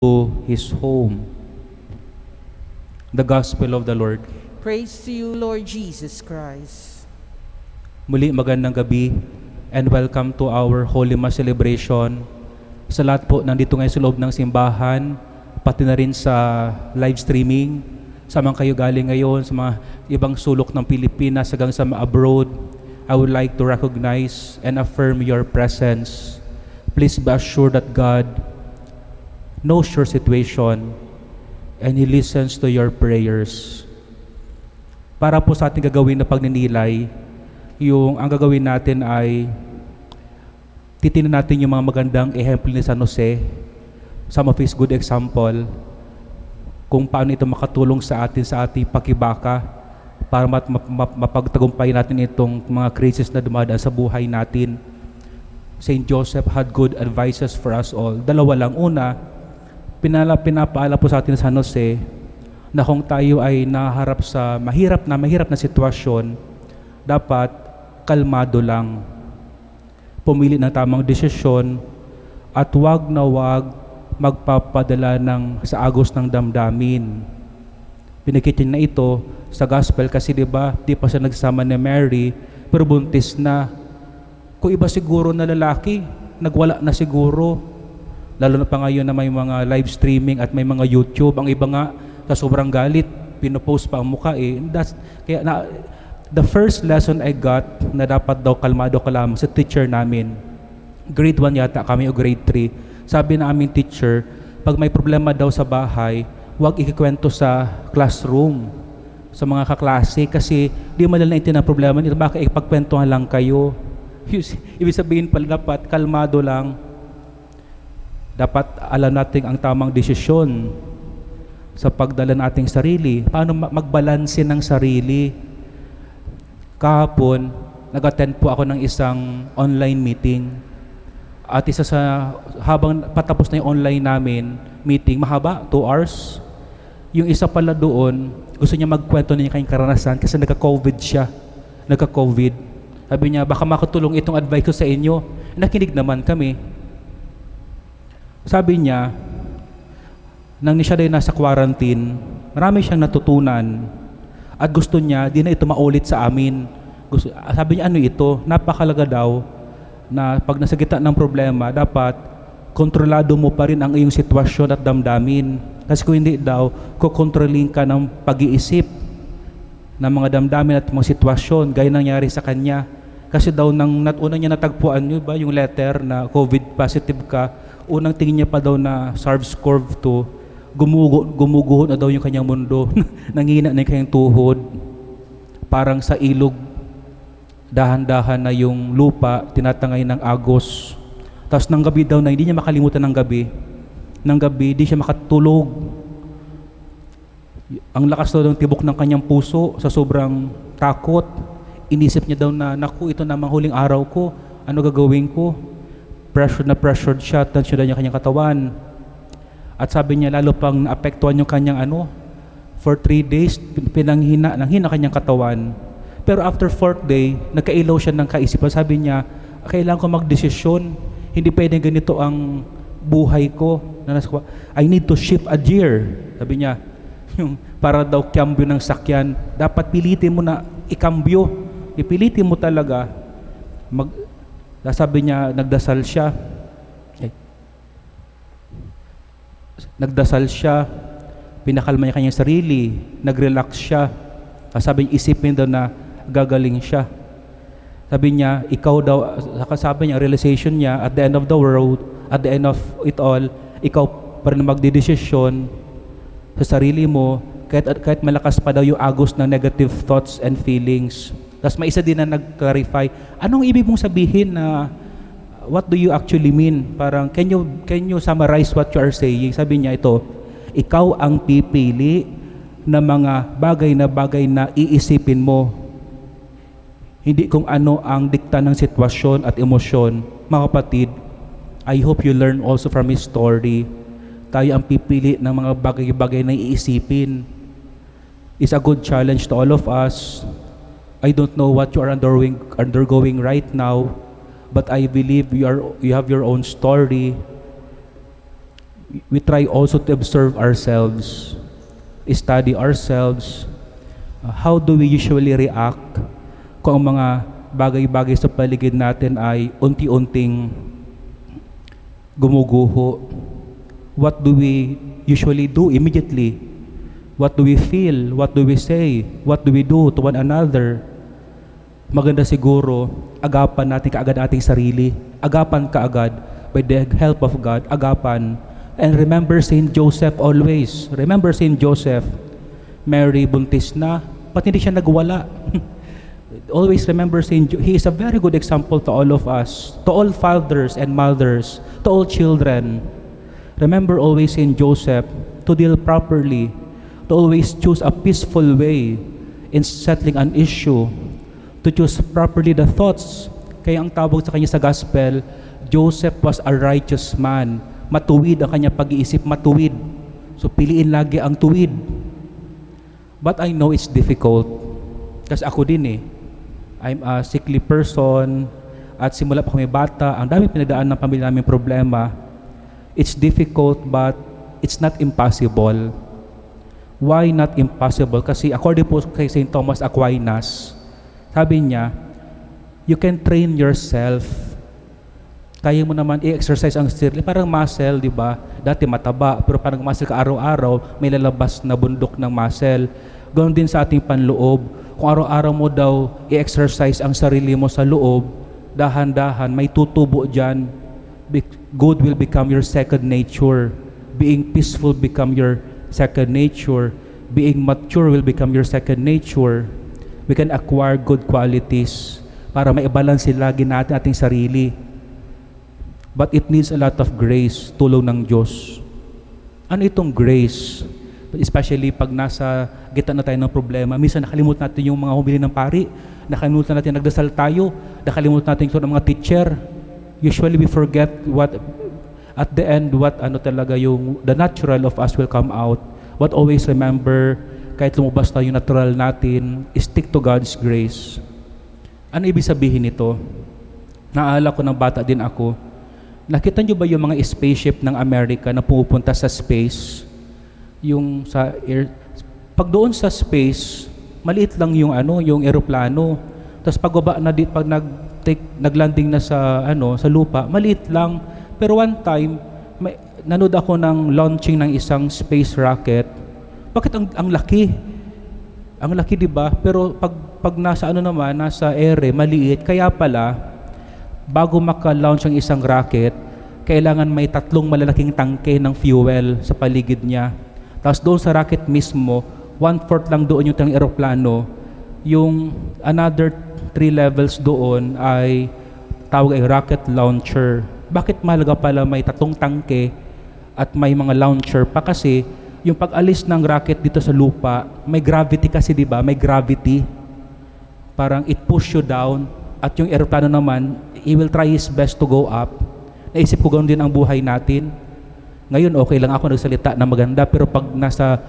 to his home. The Gospel of the Lord. Praise to you, Lord Jesus Christ. Muli magandang gabi and welcome to our Holy Mass celebration. Sa lahat po nandito ngayon sa loob ng simbahan, pati na rin sa live streaming, sa mga kayo galing ngayon, sa mga ibang sulok ng Pilipinas hanggang sa abroad, I would like to recognize and affirm your presence. Please be assured that God knows your situation and He listens to your prayers. Para po sa ating gagawin na pagninilay, ang gagawin natin ay titingnan natin yung mga magandang ehemplo ni San Jose, some of his good example, kung paano ito makatulong sa atin sa ating pakibaka para mapagtagumpay natin itong mga crisis na dumadaan sa buhay natin. Saint Joseph had good advices for us all. Dalawa lang. Una, pinapaala po sa atin San Jose na kung tayo ay naharap sa mahirap na sitwasyon, dapat kalmado lang. Pumili ng tamang desisyon at wag magpapadala sa agos ng damdamin. Pinakita na ito sa gospel kasi di pa siya nagsama ni Mary pero buntis na. Kung iba siguro na lalaki, nagwala na siguro. Lalo na pa ngayon na may mga live streaming at may mga YouTube. Ang iba nga, sa sobrang galit, pinopost pa ang mukha eh. The first lesson I got na dapat daw kalmado ka lamang sa teacher namin. Grade 1 yata kami o grade 3. Sabi na aming teacher, pag may problema daw sa bahay, huwag ikikwento sa classroom, sa mga kaklase kasi di malalaintin ang problema nito. Baka ipagkwentuhan lang kayo. Ibig sabihin pala dapat kalmado lang. Dapat alam natin ang tamang desisyon sa pagdala nating sarili. Paano magbalanse ng sarili? Kahapon, nag-attend po ako ng isang online meeting. At habang patapos na yung online meeting, mahaba, 2 hours. Yung isa pala doon, gusto niya magkwento niya kanyang karanasan kasi nagka-COVID siya. Nagka-COVID. Sabi niya, baka makatulong itong advice ko sa inyo. Nakinig naman kami. Sabi niya, nang siya din nasa quarantine, marami siyang natutunan at gusto niya, di na ito maulit sa amin. Sabi niya, ano ito? Napakalaga daw na pag nasa gitna ng problema, dapat kontrolado mo pa rin ang iyong sitwasyon at damdamin. Kasi kung hindi daw, kukontrolin ka ng pag-iisip ng mga damdamin at mga sitwasyon, gaya nangyari sa kanya. Kasi daw, una niya natagpuan nyo ba yung letter na COVID positive ka, unang tingin niya pa daw na SARS-CoV-2, gumuguho na daw yung kanyang mundo. Nangihina na yung kanyang tuhod. Parang sa ilog, dahan-dahan na yung lupa, tinatangay ng agos. Tapos ng gabi daw na hindi niya makalimutan ng gabi. Ng gabi, di siya makatulog. Ang lakas daw ng tibok ng kanyang puso sa sobrang takot. Inisip niya daw na, naku, ito namang huling araw ko. Ano gagawin ko? Pressured siya, tansyon niya kanyang katawan. At sabi niya, lalo pang naapektuhan yung kanyang for 3 days, nanghina kanyang katawan. Pero after 4th day, nagkailaw siya ng kaisipan. Sabi niya, kailangan ko magdesisyon. Hindi pwedeng ganito ang buhay ko. I need to shift a gear. Sabi niya, yung para daw kambyo ng sakyan, dapat pilitin mo na ikambyo. Ipilitin mo talaga. Sabi niya, nagdasal siya. Pinakalma niya kanyang sarili, nag-relax siya. Sabi niya, isipin daw na gagaling siya. Sabi niya, sabi niya, realization niya, at the end of the world, at the end of it all, ikaw pa rin magdidesisyon sa sarili mo, kahit malakas pa daw yung agos ng negative thoughts and feelings. Tapos may isa din na nag-clarify, anong ibig mong sabihin na what do you actually mean? Parang, can you summarize what you are saying? Sabi niya ito, ikaw ang pipili ng mga bagay na iisipin mo. Hindi kung ano ang dikta ng sitwasyon at emosyon. Mga kapatid, I hope you learn also from his story. Tayo ang pipili ng mga bagay na iisipin. It's a good challenge to all of us. I don't know what you are undergoing right now, but I believe you have your own story. we try also to observe ourselves, study ourselves. How do we usually react kung ang mga bagay-bagay sa paligid natin ay unti-unting gumuguho? What do we usually do immediately? What do we feel? What do we say? What do we do to one another? Maganda siguro, agapan natin kaagad ating sarili. Agapan kaagad by the help of God. Agapan. And remember Saint Joseph always. Remember Saint Joseph. Mary buntis na, ba't hindi siya nagwala? Always remember he is a very good example to all of us, to all fathers and mothers, to all children. Remember always Saint Joseph to deal properly, to always choose a peaceful way in settling an issue, to choose properly the thoughts. Kaya ang tawag sa kanya sa gospel, Joseph was a righteous man. Matuwid ang kanya pag-iisip, matuwid. So piliin lagi ang tuwid. But I know it's difficult. Kasi ako din I'm a sickly person at simula pa kami bata, ang dami pinagdaan ng pamilya namin problema. It's difficult but it's not impossible. Why not impossible? Kasi according po kay St. Thomas Aquinas, sabi niya, you can train yourself. Kaya mo naman i-exercise ang sarili. Parang muscle, di ba? Dati mataba, pero parang muscle ka araw-araw, may lalabas na bundok ng muscle. Ganoon din sa ating panloob. Kung araw-araw mo daw i-exercise ang sarili mo sa loob, dahan-dahan, may tutubo dyan. Good will become your second nature. Being peaceful become your second nature. Being mature will become your second nature. We can acquire good qualities para maibalance lagi natin ating sarili. But it needs a lot of grace, tulong ng Diyos. Ano itong grace? Especially pag nasa gitna na tayo ng problema, minsan nakalimutan natin yung mga humili ng pari, nakalimutan natin nagdasal tayo, nakalimutan natin yung mga teacher. Usually we forget what, at the end, what talaga yung, the natural of us will come out. But always remember, kahit lumabas tayo yung natural natin, stick to God's grace. Ano ibig sabihin nito? Naalala ko ng bata din ako, nakita nyo ba yung mga spaceship ng Amerika na pumupunta sa space? Yung sa air, pag doon sa space, maliit lang yung yung eroplano. Tapos pagbaba na pag naglanding na sa sa lupa, maliit lang. Pero one time, nanood ako ng launching ng isang space rocket. Bakit ang laki? Ang laki, 'di ba? Pero pag nasa nasa ere, maliit. Kaya pala bago maka-launch ang isang rocket, kailangan may 3 malalaking tangke ng fuel sa paligid niya. Tapos doon sa rocket mismo, 1/4 lang doon yung eroplano. Yung another 3 levels doon ay tawag ay rocket launcher. Bakit mahalaga pala may 3 tangke at may mga launcher pa? Kasi yung pag-alis ng rocket dito sa lupa, may gravity kasi, di ba? May gravity. Parang it push you down. At yung eroplano naman, he will try his best to go up. Naisip ko ganoon din ang buhay natin. Ngayon, okay lang ako nagsalita na maganda, pero pag nasa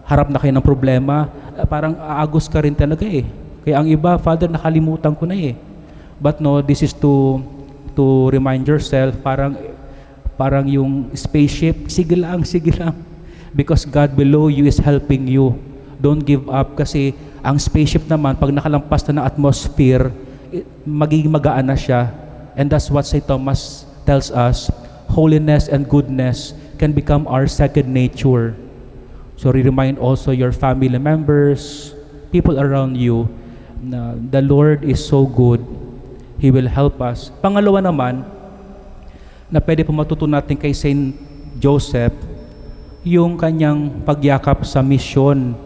harap na kayo ng problema, parang aagos ka rin talaga Kaya ang iba, Father, nakalimutan ko na But no, this is to remind yourself, parang yung spaceship, sige lang. Because God below you is helping you. Don't give up kasi ang spaceship naman, pag nakalampas na ng atmosphere, magiging magaan na siya. And that's what St. Thomas tells us, holiness and goodness can become our second nature. So remind also your family members, people around you, na the Lord is so good. He will help us. Pangalawa naman, na pwede po matutunan natin kay Saint Joseph, yung kanyang pagyakap sa misyon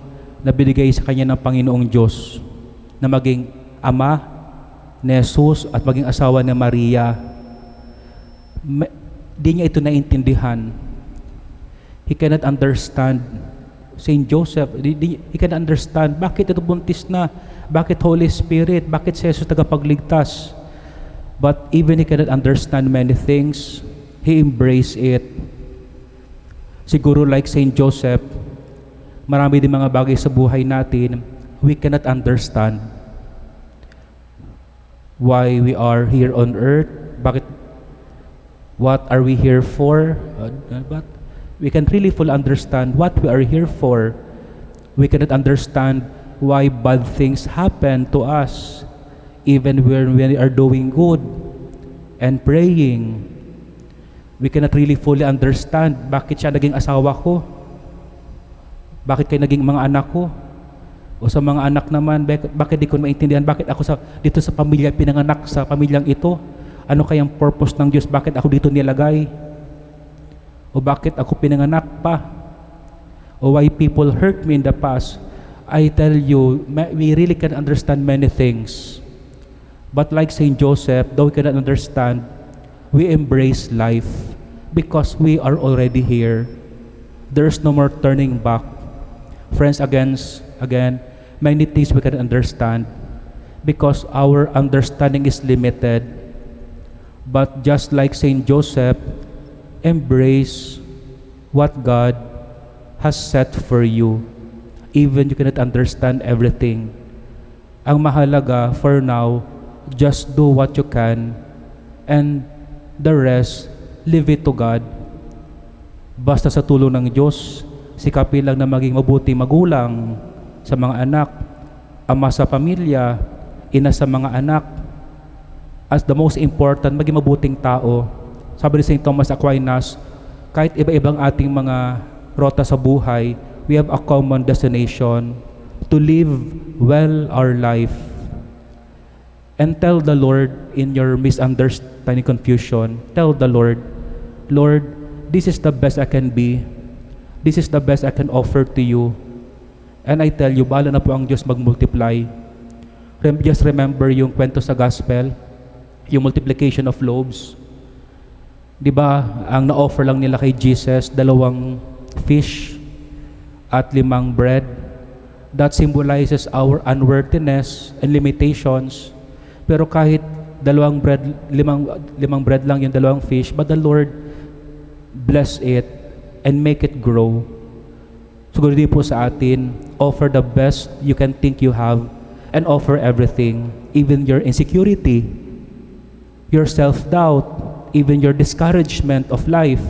na binigay sa kanya ng Panginoong Diyos, na maging ama ni Jesus at maging asawa ni Maria. Di niya ito naintindihan. He cannot understand. Saint Joseph, he cannot understand. Bakit ito buntis na? Bakit Holy Spirit? Bakit si Jesus tagapagligtas? But even he cannot understand many things, he embraced it. Siguro like Saint Joseph, marami din mga bagay sa buhay natin we cannot understand. Why we are here on earth? What are we here for? But We can really fully understand what we are here for. We cannot understand why bad things happen to us, even when we are doing good and praying. We cannot really fully understand bakit siya naging asawa ko, bakit kayo naging mga anak ko, o sa mga anak naman, bakit di ko maintindihan, bakit ako dito sa pamilya pinanganak sa pamilyang ito, ano kayang purpose ng Diyos, bakit ako dito nilagay, o bakit ako pinanganak pa, o why people hurt me in the past. I tell you, we really can understand many things. But like Saint Joseph, though we cannot understand, we embrace life because we are already here. There's no more turning back. Friends, again, many things we can understand because our understanding is limited. But just like Saint Joseph, embrace what God has set for you. Even you cannot understand everything. Ang mahalaga for now, just do what you can and the rest, leave it to God. Basta sa tulong ng Diyos, sikapin lang na maging mabuting magulang sa mga anak, ama sa pamilya, ina sa mga anak. As the most important, maging mabuting tao. Sabi ni St. Thomas Aquinas, kahit iba-ibang ating mga rota sa buhay, we have a common destination to live well our life. And tell the Lord in your misunderstanding, confusion, tell the Lord, Lord, this is the best I can be. This is the best I can offer to you. And I tell you, bahala na po ang Diyos mag-multiply. Just remember yung kwento sa gospel, yung multiplication of loaves. Di ba, ang na-offer lang nila kay Jesus, 2 fish at 5 bread. That symbolizes our unworthiness and limitations. Pero kahit 2 bread, 5 bread lang yung 2 fish, but the Lord bless it and make it grow. Siguro din po sa atin, offer the best you can think you have and offer everything, even your insecurity, your self-doubt, even your discouragement of life.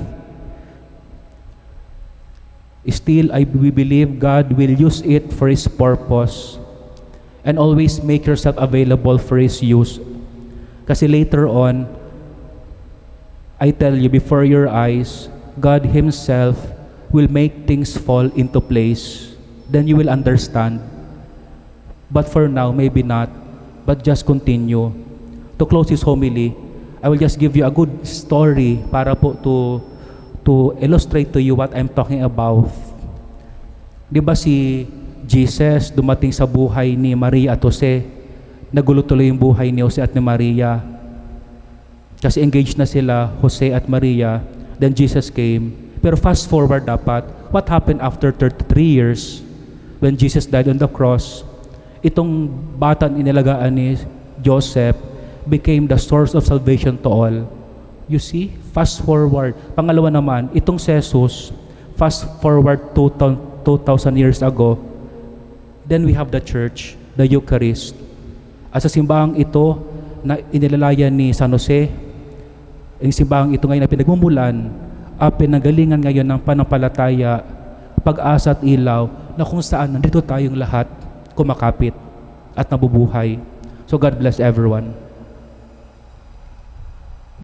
Still, we believe God will use it for His purpose. And always make yourself available for His use. Kasi later on, I tell you, before your eyes, God Himself will make things fall into place. Then you will understand. But for now, maybe not. But just continue. To close this homily, I will just give you a good story para po to illustrate to you what I'm talking about. Di ba si Jesus dumating sa buhay ni Maria at Jose, nagulo tuloy yung buhay ni Jose at ni Maria. Kasi engaged na sila, Jose at Maria, then Jesus came. Pero fast forward dapat, what happened after 33 years when Jesus died on the cross? Itong batang inilagaan ni Joseph became the source of salvation to all. You see? Fast forward. Pangalawa naman, itong si Jesus, fast forward 2,000 years ago, then we have the church, the Eucharist. At sa simbahang ito, na inilalayan ni San Jose, yung simbahang ito ngayon na pinagmumulan, pinagalingan ngayon ng panampalataya, pag-asa at ilaw, na kung saan nandito tayong lahat kumakapit at nabubuhay. So God bless everyone.